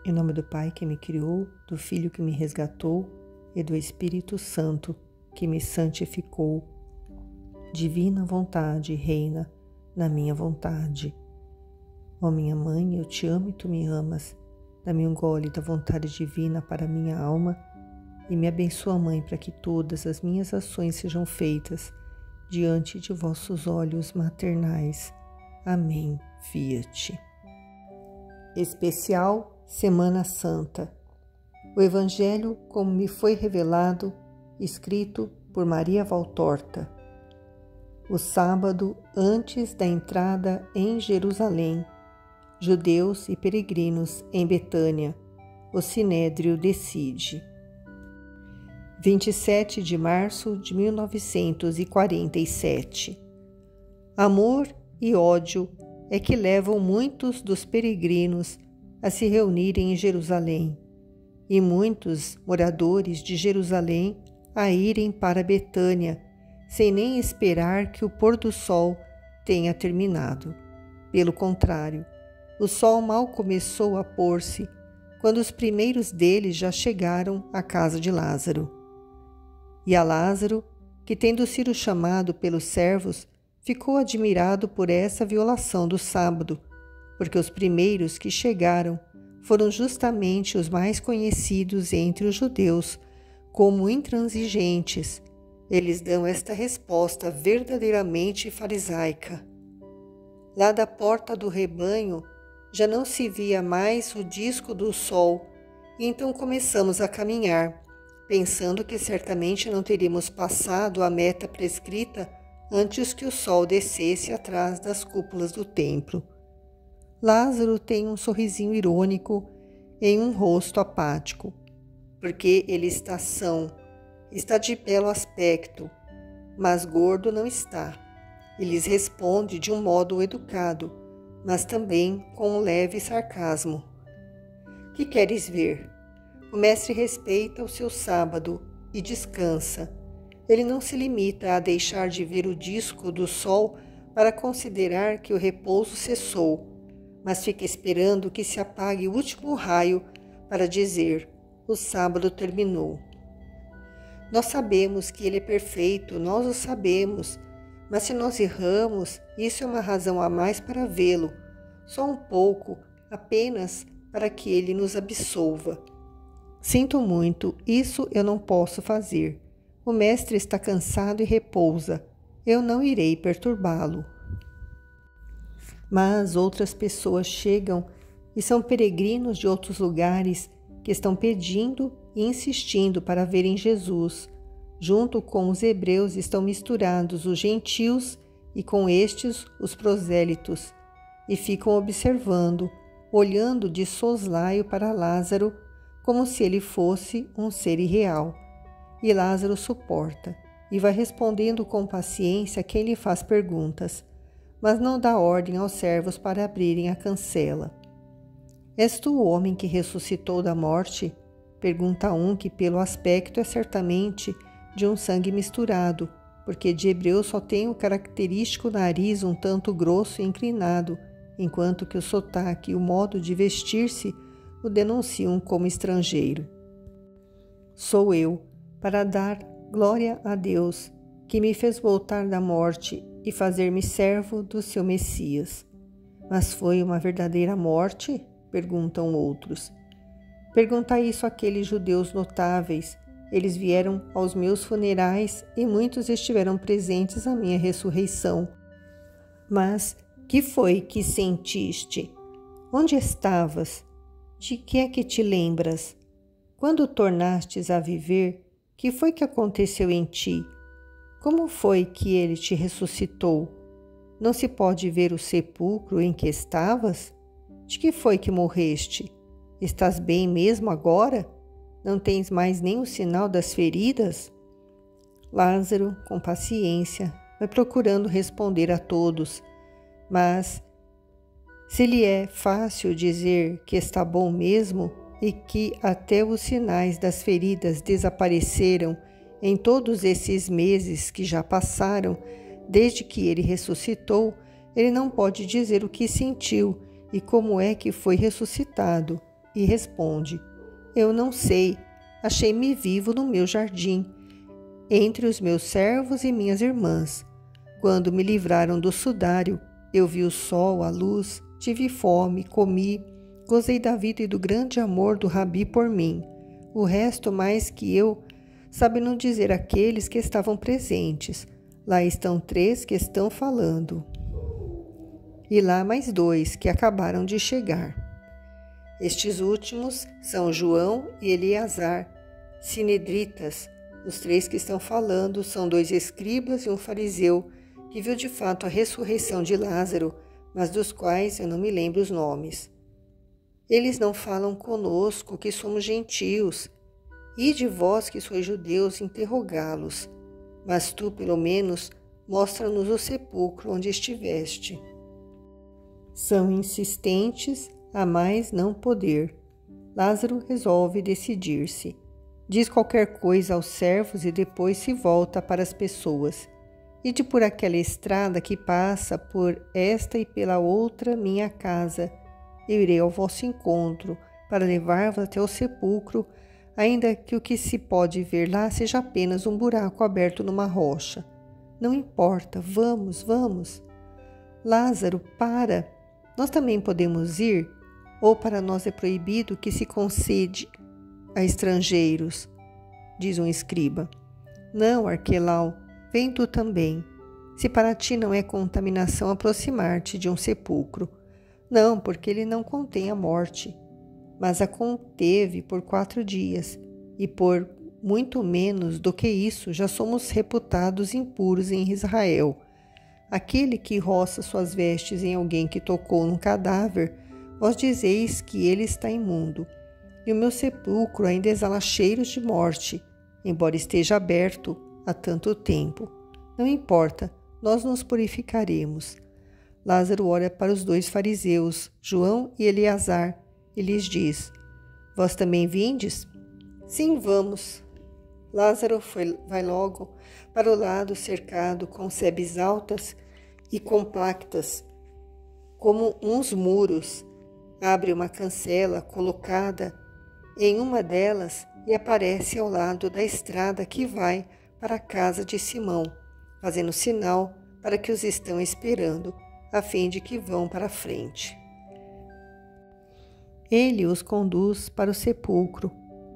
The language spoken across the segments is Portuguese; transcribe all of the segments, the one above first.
Em nome do Pai que me criou, do Filho que me resgatou e do Espírito Santo que me santificou. Divina vontade reina na minha vontade. Ó minha mãe, eu te amo e tu me amas. Dá-me um gole da vontade divina para minha alma e me abençoa, Mãe, para que todas as minhas ações sejam feitas diante de vossos olhos maternais. Amém. Fiat. Especial Semana Santa. O Evangelho como me foi revelado, escrito por Maria Valtorta. O sábado antes da entrada em Jerusalém, judeus e peregrinos em Betânia, o Sinédrio decide. 27 de março de 1947. Amor e ódio é que levam muitos dos peregrinos a se reunirem em Jerusalém, e muitos moradores de Jerusalém a irem para Betânia, sem nem esperar que o pôr do sol tenha terminado. Pelo contrário, o sol mal começou a pôr-se, quando os primeiros deles já chegaram à casa de Lázaro. E a Lázaro, que tendo sido chamado pelos servos, ficou admirado por essa violação do sábado, porque os primeiros que chegaram foram justamente os mais conhecidos entre os judeus como intransigentes. Eles dão esta resposta verdadeiramente farisaica. Lá da porta do rebanho já não se via mais o disco do sol, e então começamos a caminhar, pensando que certamente não teríamos passado a meta prescrita antes que o sol descesse atrás das cúpulas do templo. Lázaro tem um sorrisinho irônico em um rosto apático, porque ele está são, está de belo aspecto, mas gordo não está. E lhes responde de um modo educado, mas também com um leve sarcasmo. Que queres ver? O mestre respeita o seu sábado e descansa. Ele não se limita a deixar de ver o disco do sol para considerar que o repouso cessou, mas fica esperando que se apague o último raio para dizer: o sábado terminou. Nós sabemos que ele é perfeito, nós o sabemos, mas se nós erramos, isso é uma razão a mais para vê-lo, só um pouco, apenas para que ele nos absolva. Sinto muito, isso eu não posso fazer. O mestre está cansado e repousa. Eu não irei perturbá-lo. Mas outras pessoas chegam e são peregrinos de outros lugares que estão pedindo e insistindo para verem Jesus. Junto com os hebreus estão misturados os gentios e com estes os prosélitos, e ficam observando, olhando de soslaio para Lázaro, como se ele fosse um ser irreal. E Lázaro suporta e vai respondendo com paciência a quem lhe faz perguntas, mas não dá ordem aos servos para abrirem a cancela. És tu o homem que ressuscitou da morte? Pergunta um que pelo aspecto é certamente de um sangue misturado, porque de hebreu só tem o característico nariz um tanto grosso e inclinado, enquanto que o sotaque e o modo de vestir-se o denunciam como estrangeiro. Sou eu, para dar glória a Deus, que me fez voltar da morte e fazer-me servo do seu Messias. Mas foi uma verdadeira morte? Perguntam outros. Pergunta isso àqueles judeus notáveis. Eles vieram aos meus funerais e muitos estiveram presentes à minha ressurreição. Mas que foi que sentiste? Onde estavas? De que é que te lembras? Quando tornastes a viver, que foi que aconteceu em ti? Como foi que ele te ressuscitou? Não se pode ver o sepulcro em que estavas? De que foi que morreste? Estás bem mesmo agora? Não tens mais nem o sinal das feridas? Lázaro, com paciência, vai procurando responder a todos, mas se lhe é fácil dizer que está bom mesmo e que até os sinais das feridas desapareceram em todos esses meses que já passaram, desde que ele ressuscitou, ele não pode dizer o que sentiu e como é que foi ressuscitado. e responde: Eu não sei, achei-me vivo no meu jardim, entre os meus servos e minhas irmãs. Quando me livraram do sudário, eu vi o sol, a luz, tive fome, comi, gozei da vida e do grande amor do Rabi por mim. O resto, mais que eu, sabe não dizer aqueles que estavam presentes. Lá estão 3 que estão falando. E lá mais 2 que acabaram de chegar. Estes últimos são João e Eleazar, sinedritas. Os 3 que estão falando são 2 escribas e um fariseu, que viu de fato a ressurreição de Lázaro, mas dos quais eu não me lembro os nomes. Eles não falam conosco, que somos gentios, e de vós que sois judeus, interrogá-los. Mas tu, pelo menos, mostra-nos o sepulcro onde estiveste. São insistentes, a mais não poder. Lázaro resolve decidir-se. Diz qualquer coisa aos servos e depois se volta para as pessoas. Ide por aquela estrada que passa por esta e pela outra minha casa. Eu irei ao vosso encontro para levar-vos até o sepulcro, ainda que o que se pode ver lá seja apenas um buraco aberto numa rocha. Não importa, vamos, vamos. Lázaro, para! Nós também podemos ir? Ou para nós é proibido que se concede a estrangeiros? Diz um escriba. Não, Arquelau, vem tu também. Se para ti não é contaminação aproximar-te de um sepulcro. Não, porque ele não contém a morte. Mas a conteve por 4 dias, e por muito menos do que isso já somos reputados impuros em Israel. Aquele que roça suas vestes em alguém que tocou num cadáver, vós dizeis que ele está imundo. E o meu sepulcro ainda exala cheiros de morte, embora esteja aberto há tanto tempo. Não importa, nós nos purificaremos. Lázaro olha para os 2 fariseus, João e Eleazar, e lhes diz: Vós também vindes? Sim, vamos. Lázaro vai logo para o lado cercado com sebes altas e compactas, como uns muros. Abre uma cancela colocada em uma delas e aparece ao lado da estrada que vai para a casa de Simão, fazendo sinal para que os estão esperando, a fim de que vão para a frente. Ele os conduz para o sepulcro.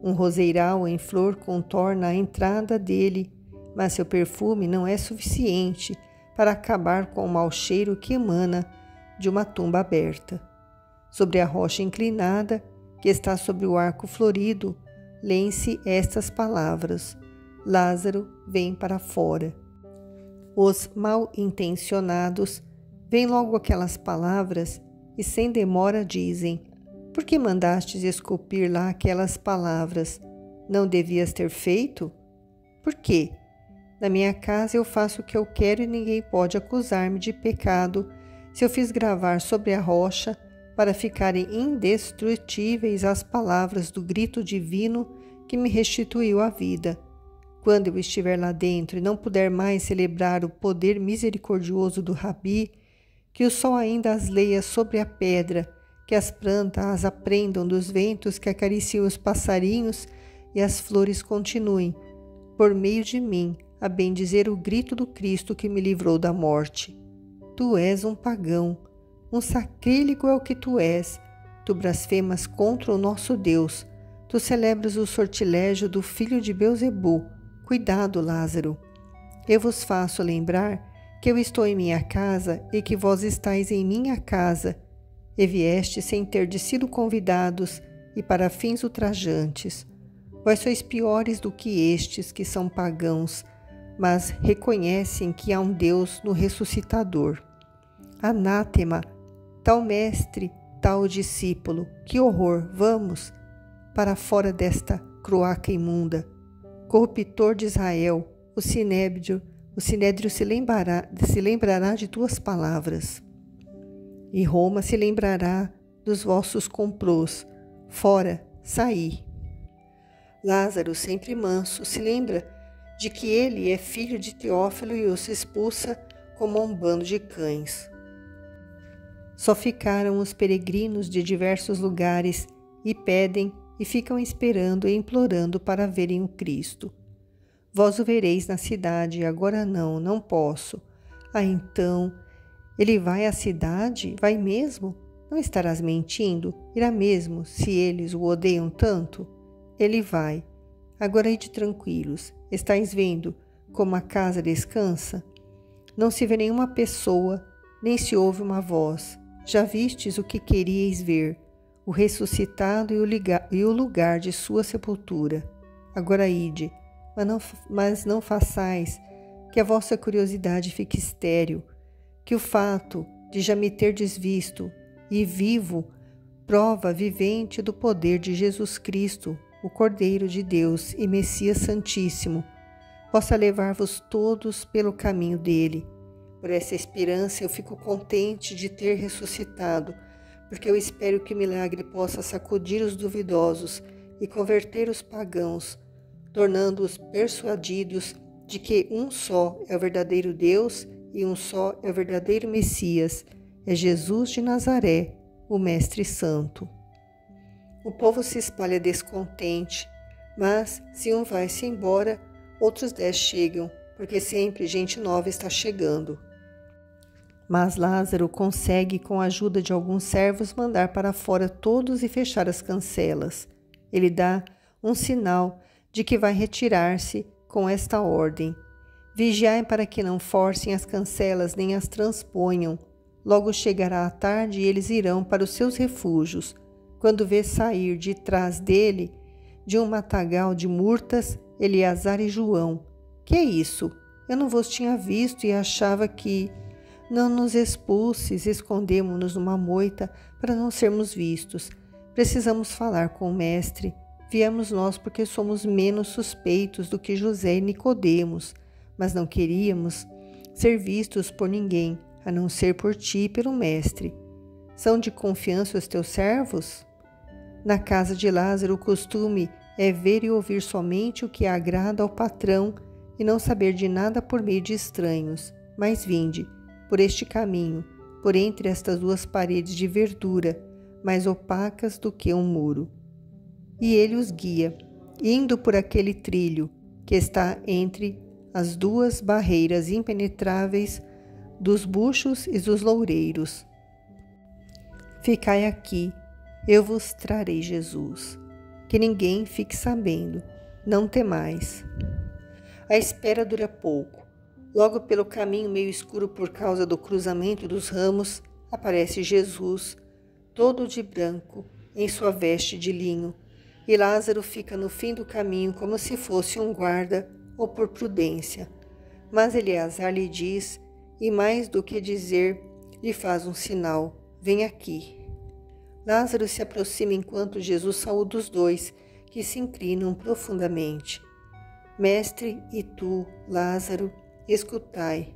Um roseiral em flor contorna a entrada dele, mas seu perfume não é suficiente para acabar com o mau cheiro que emana de uma tumba aberta. Sobre a rocha inclinada, que está sobre o arco florido, lêem-se estas palavras: Lázaro vem para fora. Os mal-intencionados veem logo aquelas palavras e sem demora dizem: Por que mandastes esculpir lá aquelas palavras? Não devias ter feito? Por quê? Na minha casa eu faço o que eu quero e ninguém pode acusar-me de pecado se eu fiz gravar sobre a rocha para ficarem indestrutíveis as palavras do grito divino que me restituiu a vida. Quando eu estiver lá dentro e não puder mais celebrar o poder misericordioso do Rabi, que o sol ainda as leia sobre a pedra, que as plantas as aprendam dos ventos que acariciam os passarinhos e as flores continuem, por meio de mim, a bendizer o grito do Cristo que me livrou da morte. Tu és um pagão, um sacrílego é o que tu és. Tu blasfemas contra o nosso Deus. Tu celebras o sortilégio do filho de Belzebu. Cuidado, Lázaro. Eu vos faço lembrar que eu estou em minha casa e que vós estáis em minha casa, e vieste sem ter sido convidados e para fins ultrajantes. Vós sois piores do que estes que são pagãos, mas reconhecem que há um Deus no ressuscitador. Anátema, tal mestre, tal discípulo, que horror, vamos para fora desta croaca imunda. Corruptor de Israel, o Sinédrio se lembrará de tuas palavras. E Roma se lembrará dos vossos complôs. Fora, saí. Lázaro, sempre manso, se lembra de que ele é filho de Teófilo e os expulsa como um bando de cães. Só ficaram os peregrinos de diversos lugares e pedem e ficam esperando e implorando para verem o Cristo. Vós o vereis na cidade, agora não posso. Ah, então, ele vai à cidade? Vai mesmo? Não estarás mentindo? Irá mesmo, se eles o odeiam tanto? Ele vai. Agora ide tranquilos. Estais vendo como a casa descansa? Não se vê nenhuma pessoa, nem se ouve uma voz. Já vistes o que queríeis ver, o ressuscitado e o lugar de sua sepultura. Agora ide, mas não façais que a vossa curiosidade fique estéril, que o fato de já me terdes visto e vivo, prova vivente do poder de Jesus Cristo, o Cordeiro de Deus e Messias Santíssimo, possa levar-vos todos pelo caminho dele. Por essa esperança eu fico contente de ter ressuscitado, porque eu espero que o milagre possa sacudir os duvidosos e converter os pagãos, tornando-os persuadidos de que um só é o verdadeiro Deus e um só é o verdadeiro Messias, é Jesus de Nazaré, o Mestre Santo. O povo se espalha descontente, mas se um vai-se embora, outros 10 chegam, porque sempre gente nova está chegando. Mas Lázaro consegue, com a ajuda de alguns servos, mandar para fora todos e fechar as cancelas. Ele dá um sinal de que vai retirar-se com esta ordem: vigiai para que não forcem as cancelas nem as transponham. Logo chegará a tarde e eles irão para os seus refúgios. Quando vê sair de trás dele, de um matagal de murtas, Eleazar e João: que é isso? Eu não vos tinha visto e achava que não nos expulses, escondemo-nos numa moita para não sermos vistos. Precisamos falar com o mestre. Viemos nós porque somos menos suspeitos do que José e Nicodemos, mas não queríamos ser vistos por ninguém, a não ser por ti e pelo mestre. São de confiança os teus servos? Na casa de Lázaro o costume é ver e ouvir somente o que agrada ao patrão e não saber de nada por meio de estranhos. Mas vinde, por este caminho, por entre estas duas paredes de verdura, mais opacas do que um muro. E ele os guia, indo por aquele trilho que está entre as duas barreiras impenetráveis dos buchos e dos loureiros. Ficai aqui, eu vos trarei Jesus. Que ninguém fique sabendo, não temais. A espera dura pouco. Logo pelo caminho meio escuro por causa do cruzamento dos ramos, aparece Jesus, todo de branco, em sua veste de linho, e Lázaro fica no fim do caminho como se fosse um guarda ou por prudência. Mas Eleazar lhe diz, e mais do que dizer, lhe faz um sinal: vem aqui. Lázaro se aproxima enquanto Jesus saúda os dois, que se inclinam profundamente. Mestre, e tu, Lázaro, escutai.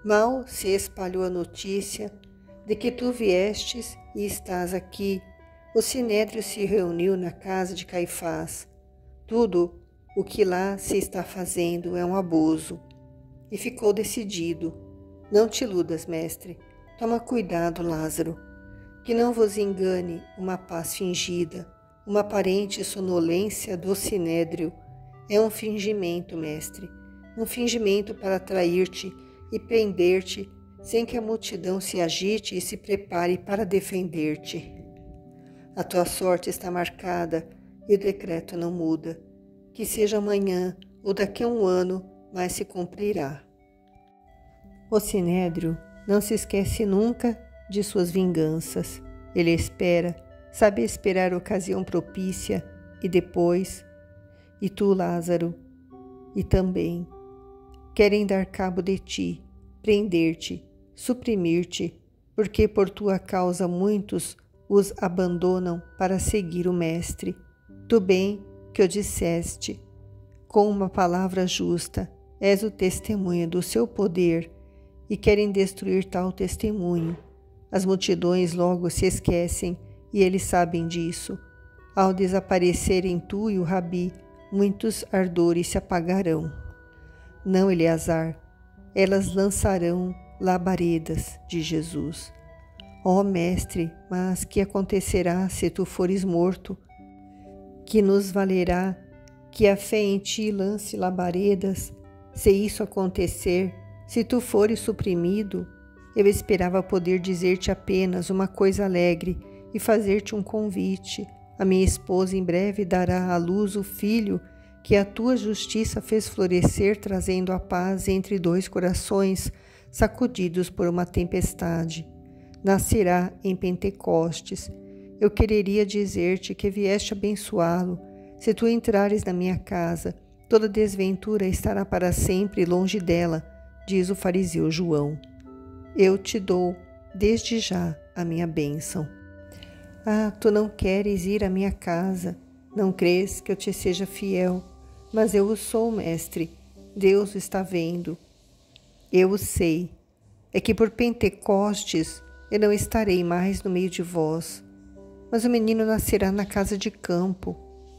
Mal se espalhou a notícia de que tu viestes e estás aqui. O sinédrio se reuniu na casa de Caifás. Tudo o que lá se está fazendo é um abuso. E ficou decidido. Não te iludas, mestre. Toma cuidado, Lázaro, que não vos engane uma paz fingida, uma aparente sonolência do sinédrio. É um fingimento, mestre. Um fingimento para atrair-te e prender-te, sem que a multidão se agite e se prepare para defender-te. A tua sorte está marcada e o decreto não muda. Que seja amanhã ou daqui a um ano, mas se cumprirá. O sinédrio não se esquece nunca de suas vinganças. Ele espera, sabe esperar a ocasião propícia e depois, e tu, Lázaro, e também querem dar cabo de ti, prender-te, suprimir-te, porque por tua causa muitos os abandonam para seguir o Mestre. Tu bem que o disseste, com uma palavra justa, és o testemunho do seu poder, e querem destruir tal testemunho. As multidões logo se esquecem, e eles sabem disso. Ao desaparecerem tu e o Rabi, muitos ardores se apagarão. Não, Eleazar, elas lançarão labaredas de Jesus. Ó Mestre, mas que acontecerá se tu fores morto? Que nos valerá que a fé em ti lance labaredas? Se isso acontecer, se tu fores suprimido, eu esperava poder dizer-te apenas uma coisa alegre e fazer-te um convite. A minha esposa em breve dará à luz o filho que a tua justiça fez florescer, trazendo a paz entre dois corações sacudidos por uma tempestade. Nascerá em Pentecostes. Eu quereria dizer-te que vieste abençoá-lo. Se tu entrares na minha casa, toda desventura estará para sempre longe dela, diz o fariseu João. Eu te dou, desde já, a minha bênção. Ah, tu não queres ir à minha casa, não crês que eu te seja fiel, mas eu o sou, mestre, Deus o está vendo. Eu o sei, é que por Pentecostes eu não estarei mais no meio de vós, mas o menino nascerá na casa de campo.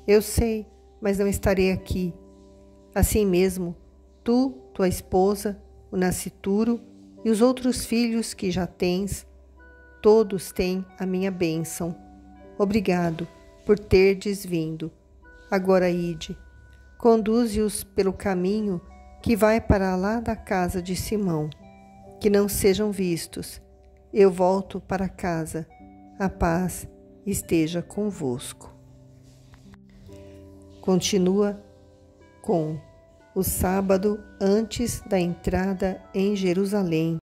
Eu sei, mas não estarei aqui. Assim mesmo, tu, tua esposa, o nascituro e os outros filhos que já tens, todos têm a minha bênção. Obrigado por terdes vindo. Agora ide, conduze-os pelo caminho que vai para lá da casa de Simão. Que não sejam vistos. Eu volto para casa. A paz esteja convosco. Continua com o sábado antes da entrada em Jerusalém.